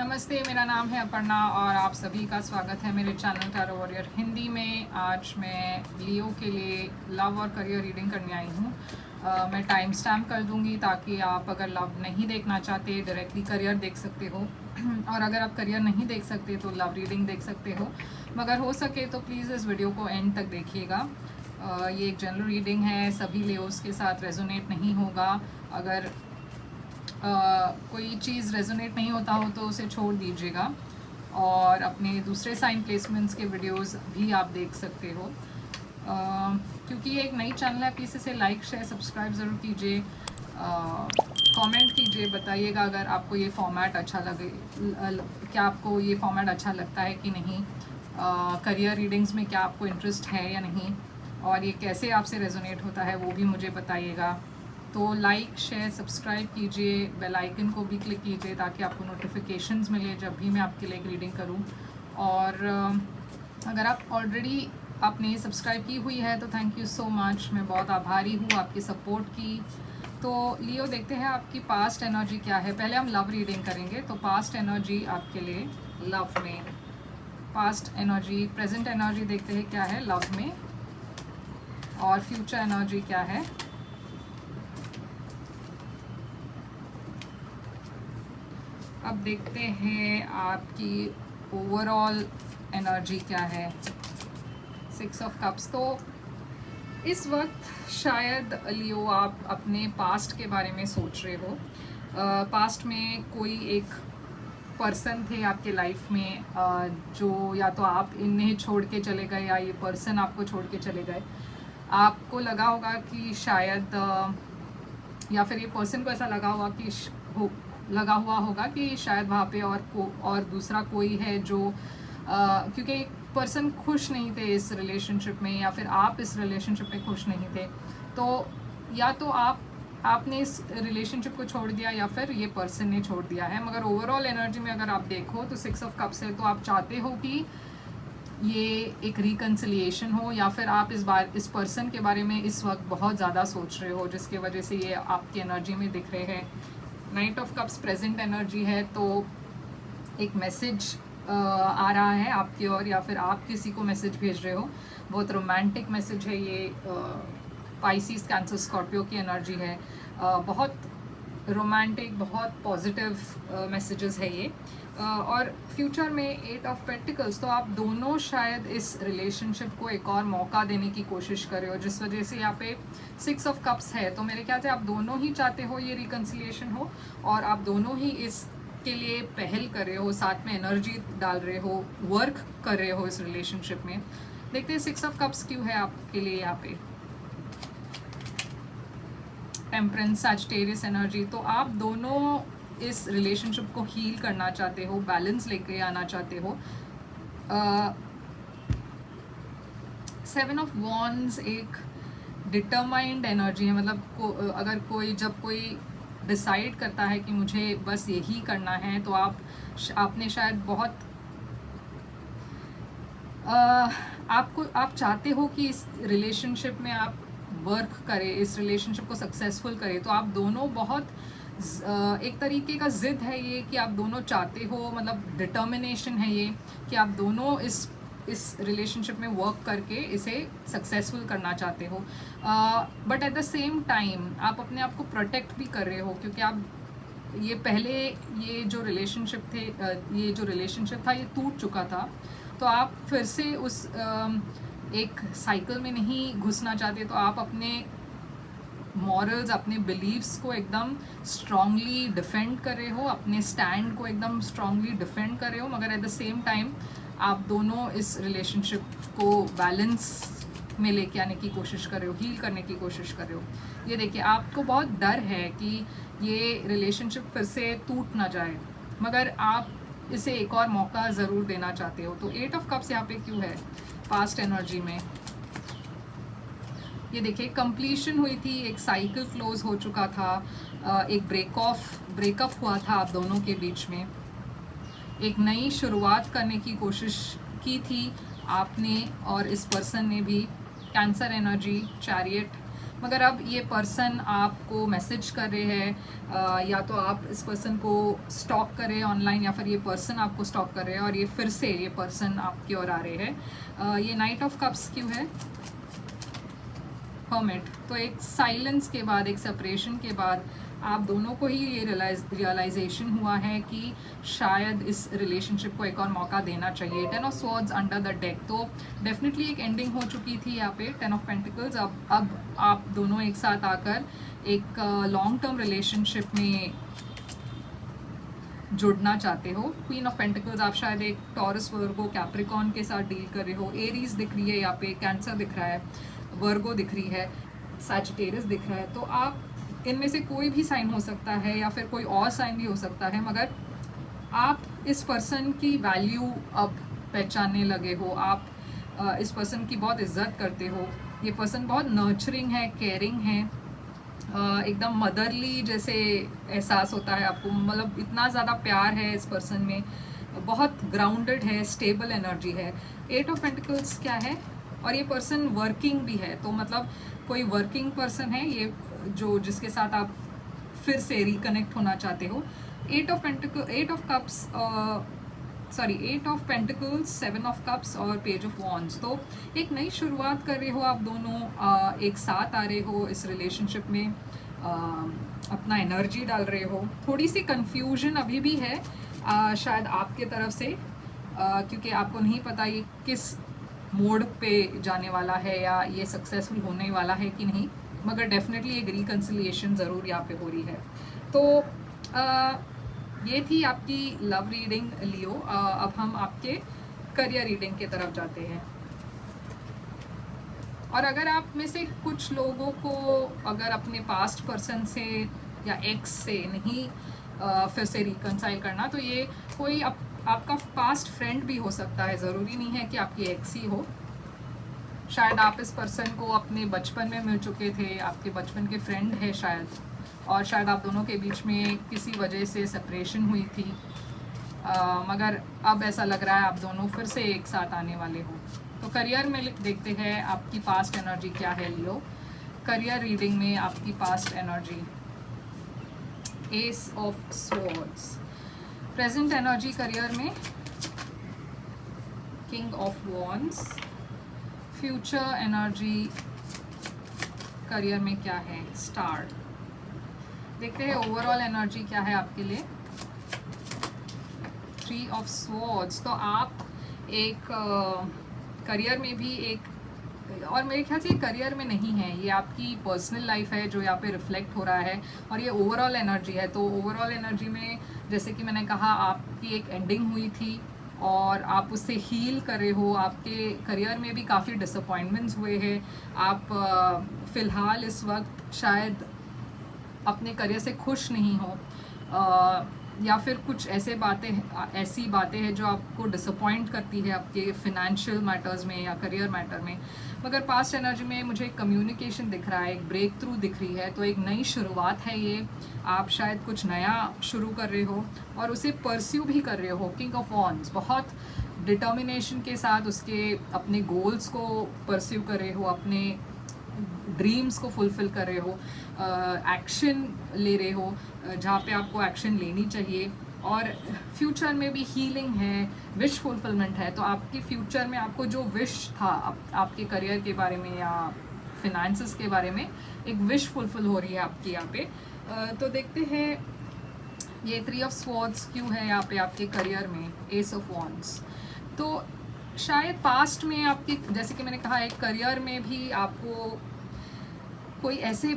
नमस्ते, मेरा नाम है अपर्णा और आप सभी का स्वागत है मेरे चैनल टैरो वॉरियर हिंदी में। आज मैं लियो के लिए लव और करियर रीडिंग करने आई हूँ। मैं टाइम स्टैम्प कर दूँगी ताकि आप अगर लव नहीं देखना चाहते डायरेक्टली करियर देख सकते हो और अगर आप करियर नहीं देख सकते तो लव रीडिंग देख सकते हो। मगर हो सके तो प्लीज़ इस वीडियो को एंड तक देखिएगा। ये एक जनरल रीडिंग है, सभी लियोस के साथ रेजोनेट नहीं होगा। अगर कोई चीज़ रेजोनेट नहीं होता हो तो उसे छोड़ दीजिएगा और अपने दूसरे साइन प्लेसमेंट्स के वीडियोस भी आप देख सकते हो। क्योंकि ये एक नई चैनल है, प्लीज़ इसे लाइक शेयर सब्सक्राइब ज़रूर कीजिए। कमेंट कीजिए, बताइएगा अगर आपको ये फॉर्मेट अच्छा लगे, क्या आपको ये फॉर्मेट अच्छा लगता है कि नहीं। करियर रीडिंग्स में क्या आपको इंटरेस्ट है या नहीं, और ये कैसे आपसे रेजोनेट होता है वो भी मुझे बताइएगा। तो लाइक शेयर सब्सक्राइब कीजिए, बेल आइकन को भी क्लिक कीजिए ताकि आपको नोटिफिकेशंस मिले जब भी मैं आपके लिए एक रीडिंग करूं। और अगर आप ऑलरेडी आपने सब्सक्राइब की हुई है तो थैंक यू सो मच, मैं बहुत आभारी हूँ आपकी सपोर्ट की। तो लियो देखते हैं आपकी पास्ट एनर्जी क्या है। पहले हम लव रीडिंग करेंगे, तो पास्ट एनर्जी आपके लिए लव में, पास्ट एनर्जी प्रेजेंट एनर्जी देखते हैं क्या है लव में, और फ्यूचर एनर्जी क्या है। अब देखते हैं आपकी ओवरऑल एनर्जी क्या है। 6 ऑफ कप्स। तो इस वक्त शायद लियो आप अपने पास्ट के बारे में सोच रहे हो। पास्ट में कोई एक पर्सन थे आपके लाइफ में, जो या तो आप इन्हें छोड़ के चले गए या ये पर्सन आपको छोड़ के चले गए। आपको लगा होगा कि शायद या फिर ये पर्सन को ऐसा लगा हुआ होगा कि शायद वहाँ पे और दूसरा कोई है जो क्योंकि एक पर्सन खुश नहीं थे इस रिलेशनशिप में, या फिर आप इस रिलेशनशिप में खुश नहीं थे। तो या तो आपने इस रिलेशनशिप को छोड़ दिया या फिर ये पर्सन ने छोड़ दिया है। मगर ओवरऑल एनर्जी में अगर आप देखो तो 6 ऑफ कप्स है, तो आप चाहते हो कि ये एक रिकन्सिलिएशन हो, या फिर आप इस पर्सन के बारे में इस वक्त बहुत ज़्यादा सोच रहे हो जिसकी वजह से ये आपकी एनर्जी में दिख रहे हैं। Night of cups present energy है, तो एक मैसेज आ रहा है आपकी ओर, या फिर आप किसी को मैसेज भेज रहे हो। बहुत रोमांटिक मैसेज है ये। पाइसिस कैंसर स्कॉर्पियो की एनर्जी है। बहुत रोमांटिक, बहुत पॉजिटिव मैसेजेस है ये। और फ्यूचर में 8 ऑफ पेंटिकल्स, तो आप दोनों शायद इस रिलेशनशिप को एक और मौका देने की कोशिश कर रहे हो, जिस वजह से यहाँ पे 6 ऑफ कप्स है। तो मेरे ख्याल से आप दोनों ही चाहते हो ये रिकन्सिलिएशन हो, और आप दोनों ही इसके लिए पहल कर रहे हो, साथ में एनर्जी डाल रहे हो, वर्क कर रहे हो इस रिलेशनशिप में। देखते हैं 6 ऑफ कप्स क्यों है आपके लिए यहाँ पे। टेम्परेंस, सैजिटेरियस एनर्जी, तो आप दोनों इस रिलेशनशिप को हील करना चाहते हो, बैलेंस लेके आना चाहते हो। 7 ऑफ वॉन्ड्स एक डिटरमाइंड एनर्जी है। मतलब अगर जब कोई डिसाइड करता है कि मुझे बस यही करना है, तो आपने शायद बहुत आप चाहते हो कि इस रिलेशनशिप में आप वर्क करें, इस रिलेशनशिप को सक्सेसफुल करें। तो आप दोनों बहुत एक तरीके का जिद है ये कि आप दोनों चाहते हो, मतलब डिटर्मिनेशन है ये कि आप दोनों इस रिलेशनशिप में वर्क करके इसे सक्सेसफुल करना चाहते हो। But at the same time आप अपने आप को प्रोटेक्ट भी कर रहे हो, क्योंकि आप ये जो रिलेशनशिप था ये टूट चुका था। तो आप फिर से उस एक साइकिल में नहीं घुसना चाहते। तो आप अपने मॉरल्स, अपने बिलीव्स को एकदम स्ट्रांगली डिफेंड कर रहे हो, अपने स्टैंड को एकदम स्ट्रांगली डिफेंड कर रहे हो, मगर एट द सेम टाइम आप दोनों इस रिलेशनशिप को बैलेंस में लेके आने की कोशिश कर रहे हो, हील करने की कोशिश कर रहे हो। ये देखिए, आपको बहुत डर है कि ये रिलेशनशिप फिर से टूट ना जाए, मगर आप इसे एक और मौका ज़रूर देना चाहते हो। तो 8 ऑफ कप्स यहाँ पे क्यों है पास्ट एनर्जी में। ये देखिए, कंप्लीशन हुई थी, एक साइकिल क्लोज हो चुका था, एक ब्रेकअप हुआ था आप दोनों के बीच में। एक नई शुरुआत करने की कोशिश की थी आपने और इस पर्सन ने भी। कैंसर एनर्जी, चैरियट, मगर अब ये पर्सन आपको मैसेज कर रहे हैं, या तो आप इस पर्सन को स्टॉक कर रहे हैं ऑनलाइन, या फिर ये पर्सन आपको स्टॉक कर रहे हैं और ये फिर से ये पर्सन आपकी ओर आ रहे हैं। ये नाइट ऑफ कप्स क्यों है? हर्मिट। तो एक साइलेंस के बाद, एक सेपरेशन के बाद आप दोनों को ही ये रियलाइजेशन हुआ है कि शायद इस रिलेशनशिप को एक और मौका देना चाहिए। 10 of swords under the deck, तो डेफिनेटली एक एंडिंग हो चुकी थी यहाँ पे 10 ऑफ पेंटिकल्स। अब आप दोनों एक साथ आकर एक लॉन्ग टर्म रिलेशनशिप में जुड़ना चाहते हो। क्वीन ऑफ पेंटिकल्स, आप शायद एक टॉरस, वर्गो, कैप्रिकॉर्न के साथ डील कर रहे हो। एरीज दिख रही है यहाँ पे, कैंसर दिख रहा है, वर्गो दिख रही है, सैजिटेरियस दिख रहा है। तो आप इनमें से कोई भी साइन हो सकता है या फिर कोई और साइन भी हो सकता है, मगर आप इस पर्सन की वैल्यू अब पहचानने लगे हो। आप इस पर्सन की बहुत इज्जत करते हो। ये पर्सन बहुत नर्चरिंग है, केयरिंग है, एकदम मदरली जैसे एहसास होता है आपको, मतलब इतना ज़्यादा प्यार है इस पर्सन में, बहुत ग्राउंडेड है, स्टेबल एनर्जी है। 8 ऑफ पेंटिकल्स क्या है? और ये पर्सन वर्किंग भी है, तो मतलब कोई वर्किंग पर्सन है ये, जो जिसके साथ आप फिर से रिकनेक्ट होना चाहते हो। 8 ऑफ पेंटिकल्स, 7 ऑफ कप्स और पेज ऑफ वॉन्ड्स। तो एक नई शुरुआत कर रहे हो आप दोनों, एक साथ आ रहे हो इस रिलेशनशिप में, अपना एनर्जी डाल रहे हो। थोड़ी सी कंफ्यूजन अभी भी है शायद आपके तरफ से, क्योंकि आपको नहीं पता ये किस मोड पे जाने वाला है या ये सक्सेसफुल होने वाला है कि नहीं, मगर डेफिनेटली एक रिकन्सिलिएशन ज़रूर यहाँ पे हो रही है। तो ये थी आपकी लव रीडिंग लियो। अब हम आपके करियर रीडिंग की तरफ जाते हैं। और अगर आप में से कुछ लोगों को अगर अपने पास्ट पर्सन से या एक्स से नहीं फिर से रिकन्साइल करना, तो ये कोई आपका पास्ट फ्रेंड भी हो सकता है, ज़रूरी नहीं है कि आपकी एक्स ही हो। शायद आप इस पर्सन को अपने बचपन में मिल चुके थे, आपके बचपन के फ्रेंड है शायद, और शायद आप दोनों के बीच में किसी वजह से सेपरेशन हुई थी, मगर अब ऐसा लग रहा है आप दोनों फिर से एक साथ आने वाले हो। तो करियर में देखते हैं आपकी पास्ट एनर्जी क्या है लियो। करियर रीडिंग में आपकी past energy, ace of swords. Present energy career में king of wands. Future energy career में क्या है, स्टार। देखते हैं ओवरऑल एनर्जी क्या है आपके लिए। 3 ऑफ स्वॉर्ड्स। तो आप एक करियर में भी एक, और मेरे ख्याल से करियर में नहीं है, ये आपकी पर्सनल लाइफ है जो यहाँ पे रिफ्लेक्ट हो रहा है, और ये ओवरऑल एनर्जी है। तो ओवरऑल एनर्जी में जैसे कि मैंने कहा, आपकी एक एंडिंग हुई थी और आप उससे हील कर रहे हो। आपके करियर में भी काफ़ी डिसअपॉइंटमेंट्स हुए हैं। आप फ़िलहाल इस वक्त शायद अपने करियर से खुश नहीं हो, या फिर कुछ ऐसी बातें हैं जो आपको डिसअपॉइंट करती है आपके फिनेंशियल मैटर्स में या करियर मैटर में। मगर पास्ट एनर्जी में मुझे कम्युनिकेशन दिख रहा है, एक ब्रेक थ्रू दिख रही है। तो एक नई शुरुआत है ये, आप शायद कुछ नया शुरू कर रहे हो और उसे परस्यू भी कर रहे हो। किंग ऑफ वॉन्ड्स, बहुत डिटर्मिनेशन के साथ उसके अपने गोल्स को परस्यू कर रहे हो, अपने ड्रीम्स को फुलफ़िल कर रहे हो, एक्शन ले रहे हो जहाँ पे आपको एक्शन लेनी चाहिए। और फ्यूचर में भी हीलिंग है, विश फुलफिलमेंट है। तो आपकी फ्यूचर में आपको जो विश था आपके करियर के बारे में या फिनेंसेस के बारे में, एक विश फुलफिल हो रही है आपकी यहाँ पे। तो देखते हैं ये 3 ऑफ स्वॉर्ड्स क्यों है यहाँ पे आपके करियर में, एस ऑफ वॉन्ड्स। तो शायद पास्ट में आपकी, जैसे कि मैंने कहा, एक करियर में भी आपको कोई ऐसी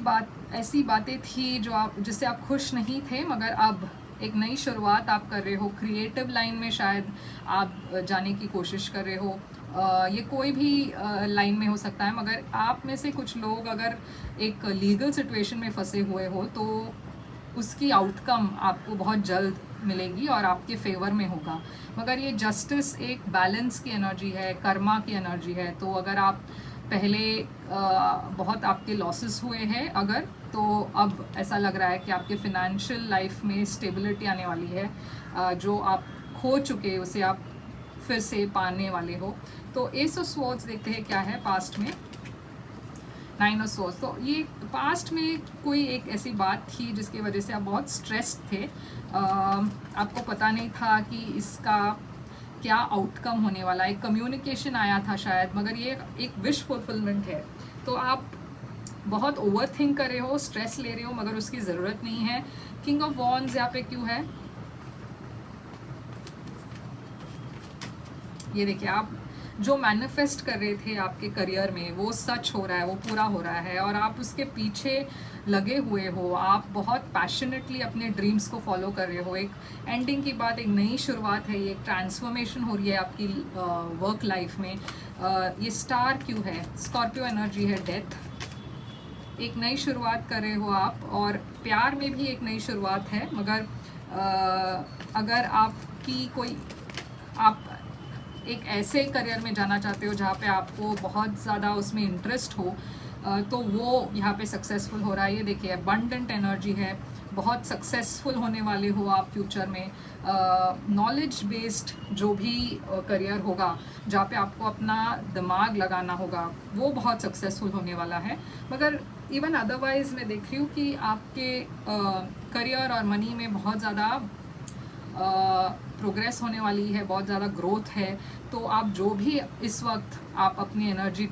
बातें थी जो जिससे आप खुश नहीं थे, मगर अब एक नई शुरुआत आप कर रहे हो। क्रिएटिव लाइन में शायद आप जाने की कोशिश कर रहे हो, ये कोई भी लाइन में हो सकता है। मगर आप में से कुछ लोग अगर एक लीगल सिचुएशन में फंसे हुए हो तो उसकी आउटकम आपको बहुत जल्द मिलेगी और आपके फेवर में होगा। मगर ये जस्टिस, एक बैलेंस की एनर्जी है, कर्मा की एनर्जी है। तो अगर आप पहले बहुत आपके लॉसेस हुए हैं अगर, तो अब ऐसा लग रहा है कि आपके फिनेंशियल लाइफ में स्टेबिलिटी आने वाली है। जो आप खो चुके उसे आप फिर से पाने वाले हो। तो एस ऑफ स्वॉर्ड्स देखते हैं क्या है पास्ट में। 9 ऑफ सोर्स। तो ये पास्ट में कोई एक ऐसी बात थी जिसकी वजह से आप बहुत स्ट्रेस्ड थे, आपको पता नहीं था कि इसका क्या आउटकम होने वाला है। कम्युनिकेशन आया था शायद, मगर ये एक विश फुलफिलमेंट है। तो आप बहुत ओवर थिंक कर रहे हो, स्ट्रेस ले रहे हो, मगर उसकी ज़रूरत नहीं है। किंग ऑफ वॉन्ड्स यहाँ पे क्यों है, ये देखिए, आप जो मैनिफेस्ट कर रहे थे आपके करियर में वो सच हो रहा है, वो पूरा हो रहा है और आप उसके पीछे लगे हुए हो। आप बहुत पैशनेटली अपने ड्रीम्स को फॉलो कर रहे हो। एक एंडिंग की बात, एक नई शुरुआत है, ये एक ट्रांसफॉर्मेशन हो रही है आपकी वर्क लाइफ में। ये स्टार क्यों है, स्कॉर्पियो एनर्जी है, डेथ। एक नई शुरुआत कर रहे हो आप, और प्यार में भी एक नई शुरुआत है। मगर अगर आपकी कोई, आप एक ऐसे करियर में जाना चाहते हो जहाँ पे आपको बहुत ज़्यादा उसमें इंटरेस्ट हो, तो वो यहाँ पे सक्सेसफुल हो रहा है। ये देखिए, अबंडेंट एनर्जी है, बहुत सक्सेसफुल होने वाले हो आप फ्यूचर में। नॉलेज बेस्ड जो भी करियर होगा, जहाँ पे आपको अपना दिमाग लगाना होगा, वो बहुत सक्सेसफुल होने वाला है। मगर इवन अदरवाइज मैं देख रही हूँ कि आपके करियर और मनी में बहुत ज़्यादा प्रोग्रेस होने वाली है, बहुत ज़्यादा ग्रोथ है। तो आप जो भी इस वक्त आप अपनी एनर्जी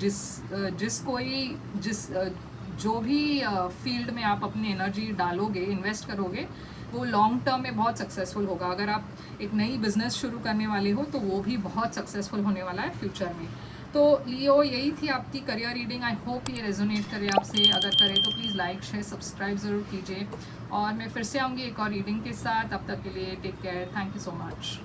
जो भी फील्ड में आप अपनी एनर्जी डालोगे, इन्वेस्ट करोगे, वो लॉन्ग टर्म में बहुत सक्सेसफुल होगा। अगर आप एक नई बिजनेस शुरू करने वाले हो तो वो भी बहुत सक्सेसफुल होने वाला है फ्यूचर में। तो लियो, यही थी आपकी करियर रीडिंग। आई होप ये रेजोनेट करे आपसे। अगर करे तो प्लीज़ लाइक शेयर सब्सक्राइब ज़रूर कीजिए, और मैं फिर से आऊँगी एक और रीडिंग के साथ। अब तक के लिए take care, thank you so much.